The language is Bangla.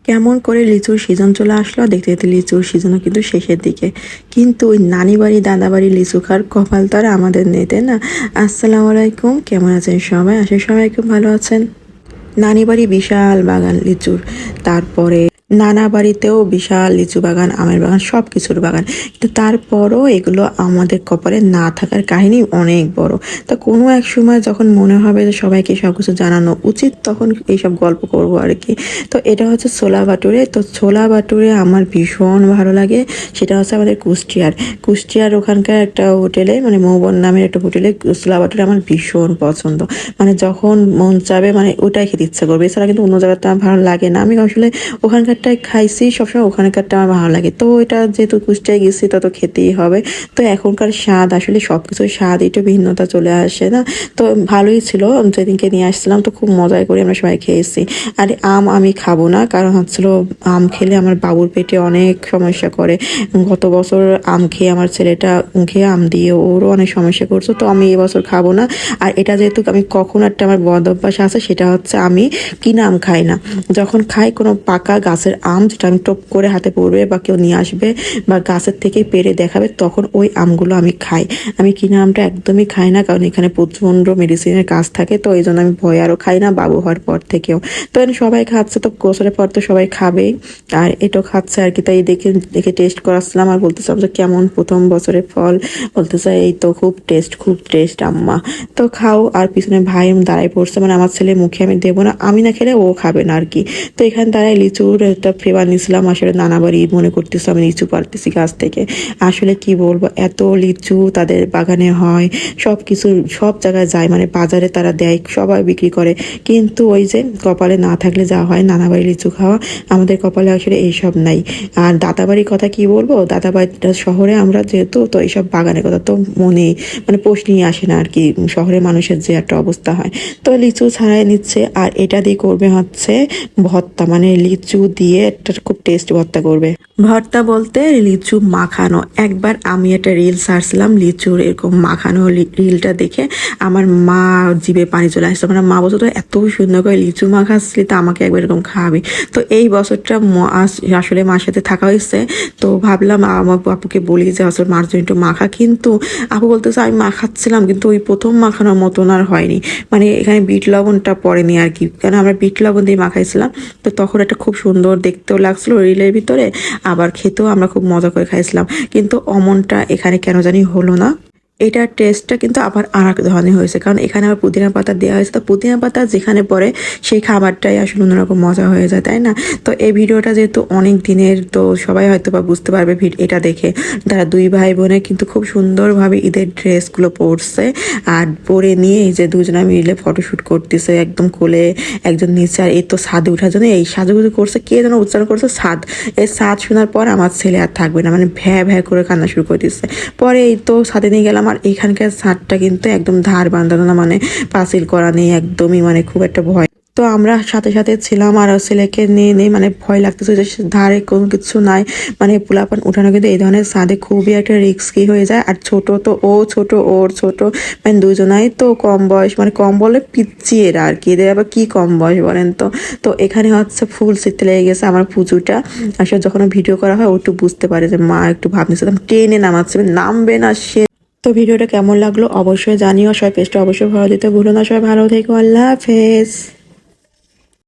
কেমন করে লিচুর সিজন চলে আসলো, দেখতে দেখতে লিচুর সিজনও কিন্তু শেষের দিকে। কিন্তু ওই নানি বাড়ি দাদা বাড়ি লিচু খাওয়ার কপাল তো আর আমাদের নেই, তাই না? আসসালামু আলাইকুম, কেমন আছেন সবাই? আসলে সবাই খুব ভালো আছেন। নানি বাড়ি বিশাল বাগান লিচুর, তারপরে নানা বাড়িতেও বিশাল লিচু বাগান, আমের বাগান, সব কিছুর বাগান। কিন্তু তারপরও এগুলো আমাদের কপালে না থাকার কাহিনী অনেক বড়। তো কোনো এক সময় যখন মনে হবে যে সবাইকে সব কিছু জানানো উচিত, তখন এইসব গল্প করবো আর কি। তো এটা হচ্ছে ছোলা ভাটুরে। তো ছোলা ভাটুরে আমার ভীষণ ভালো লাগে। সেটা হচ্ছে আমাদের কুষ্টিয়ার ওখানকার একটা হোটেলে, মানে মৌবন নামের একটা হোটেলে ছোলা ভাটুরে আমার ভীষণ পছন্দ। মানে যখন মন চাবে মানে ওটাই খেতে ইচ্ছা করবে, এছাড়া কিন্তু অন্য জায়গাটা আমার ভালো লাগে না। আমি আসলে ওখানকারটাই খাইছি সবসময়, ওখানকারটা আমার ভালো লাগে। তো এটা যেহেতু কুষ্টিয়ায় গেছি তা তো খেতেই হবে। তো এখনকার স্বাদ আসলে সব কিছুর স্বাদ একটু ভিন্নতা চলে আসে না? তো ভালোই ছিল, যেদিনকে নিয়ে আসছিলাম তো খুব মজাই করে আমরা সবাই খেয়েছি। আর আম আমি খাবো না, কারণ হচ্ছিল আম খেলে আমার বাবুর পেটে অনেক সমস্যা করে। গত বছর আম খেয়ে আমার ছেলেটা খেয়ে আম দিয়ে ওরও অনেক সমস্যা করছে, তো আমি এবছর খাবো না। আর এটা যেহেতু আমি কখন একটা আমার বদ অভ্যাস আছে, সেটা হচ্ছে আমি কিনা আম খাই না। যখন খাই কোনো পাকা গাছের আম, যেটা আমি টপ করে হাতে পড়বে বা কেউ নিয়ে আসবে বা গাছের থেকে পেড়ে দেখাবে, তখন ওই আমগুলো আমি খাই। আমি কিনা আমটা একদমই খাই না, কারণ এখানে প্রচণ্ড মেডিসিনের কাজ থাকে। তো এই জন্য আমি ভয় আরও খাই না, বাবু হওয়ার পর থেকেও। তো সবাই খাচ্ছে, তো গোসলের পর তো সবাই খাবেই, আর এটাও খাচ্ছে আর কি। তাই দেখে দেখে টেস্ট করাচ্ছিলাম আর বলতেছিলাম যে কেমন প্রথম বছরের ফল। বলতেছে এই তো খুব টেস্ট আম্মা। তো খাও। আর পিছনে ভাই দাঁড়াই পড়ছে, মানে আমার ছেলে মুখে আমি দেবো না, আমি না খেলে ও খাবে না আর কি। তো এখানে দাঁড়াই লিচুর একটা ফ্লেভার নিয়েছিলাম। আসলে নানা বাড়ি মনে করতেছি আমি লিচু পারতেছি গাছ থেকে। আসলে কি বলবো, এত লিচু তাদের বাগানে হয়, সব কিছু সব জায়গায় যায়, মানে বাজারে তারা দেয়, সবাই বিক্রি করে। কিন্তু ওই যে কপালে না থাকলে যা হয়, নানা বাড়ি লিচু খাওয়া, আমাদের কপালে আসলে এইসব নাই। আর দাদাবাড়ির কথা কি বলবো, দাদাবাড়িটা শহরে আমরা যেহেতু, তো এইসব বাগানের কথা তো মনে মানে পোষ নিয়ে আসে না আর কি, শহরে মানুষের যে একটা অবস্থা হয়। তো লিচু ছাড়াই নিচ্ছে, আর এটা দিয়ে করবে হচ্ছে ভর্তা, মানে লিচু দিয়ে একটা খুব টেস্ট ভর্তা করবে। ভর্তা বলতে লিচু মাখানো। একবার আমি একটা রিল সারছিলাম লিচুর এরকম মাখানো, রিলটা দেখে আমার মা জিভে পানি চলে আসছে। মানে মা বলতো এত সুন্দর করে লিচু মাখাচ্ছিলি, তো আমাকে একবার এরকম খাওয়াবি। তো এই বছরটা আসলে মার সাথে থাকা হয়েছে, তো ভাবলাম আমার আপুকে বলি যে আসলে মার জন্য একটু মাখা। কিন্তু আপু বলতেছে আমি মাখাচ্ছিলাম, কিন্তু ওই প্রথম মাখানোর মতন আর হয়নি। মানে এখানে বিট লবণটা পড়েনি আর কি, কারণ আমরা বিট লবণ দিয়ে মাখাইছিলাম। তো তখন একটা খুব সুন্দর দেখতেও লাগছিল রিলের ভিতরে, আবার খেতেও আমরা খুব মজা করে খাইছিলাম। কিন্তু অমনটা এখানে কেন জানি হলো না। এটার টেস্টটা কিন্তু আবার আর এক ধরনের হয়েছে, কারণ এখানে আবার পুদিনা পাতা দেওয়া হয়েছে। তো পুদিনা পাতা যেখানে পড়ে সেই খাবারটাই আসলে অন্যরকম মজা হয়ে যায়, তাই না? তো এই ভিডিওটা যেহেতু অনেক দিনের, তো সবাই হয়তো বা বুঝতে পারবে এটা দেখে। তারা দুই ভাই বোনে কিন্তু খুব সুন্দরভাবে ঈদের ড্রেসগুলো পরছে, আর পরে নিয়ে এই যে দুজনে মিলে ফটোশ্যুট করতেছে, একদম কোলে একজন নিচে। আর এই তো ছাদে ওঠার জন্য এই সাজুগুজু করছে, কে যেন উচ্চারণ করছে ছাদ। এই ছাদ শোনার পর আমার ছেলে আর থাকবে না, মানে ভ্যা করে কান্না শুরু করে দিচ্ছে। পরে এই তো ছাদে নিয়ে গেলাম, আর এখানকার ছাদটা কিন্তু একদম ধার বাঁধানো না, মানে পাঁচিল করা নেই একদমই, মানে খুব একটা ভয়। তো আমরা সাথে সাথে ছিলাম, আর ছেলেকে নিয়ে মানে ভয় লাগতেছে যে ধারে কোনো কিছু নাই, মানে পোলাপান উঠানো কিন্তু এই ধরনের ছাদে খুবই একটা রিস্কি হয়ে যায়। আর ছোট তো ও ছোট, ওর ছোট, মানে দুজনাই তো কম বয়স, মানে কম বলে পিচ্ছি এরা আর কি, এদের আবার কি কম বয়স বলেন তো। তো এখানে হচ্ছে ফুল ছিটতে লেগে গেছে আমার পুজোটা। আসলে যখন ভিডিও করা হয় ও একটু বুঝতে পারে যে মা একটু ভাব নিচ্ছে, টেনে নামাচ্ছে, নামবে না সে। তো ভিডিওটা কেমন লাগলো অবশ্যই জানিও, সবাই পেজটা অবশ্যই ভালো দিতে ভুলো না। সবাই ভালো থেকো, আল্লাহ হাফেজ।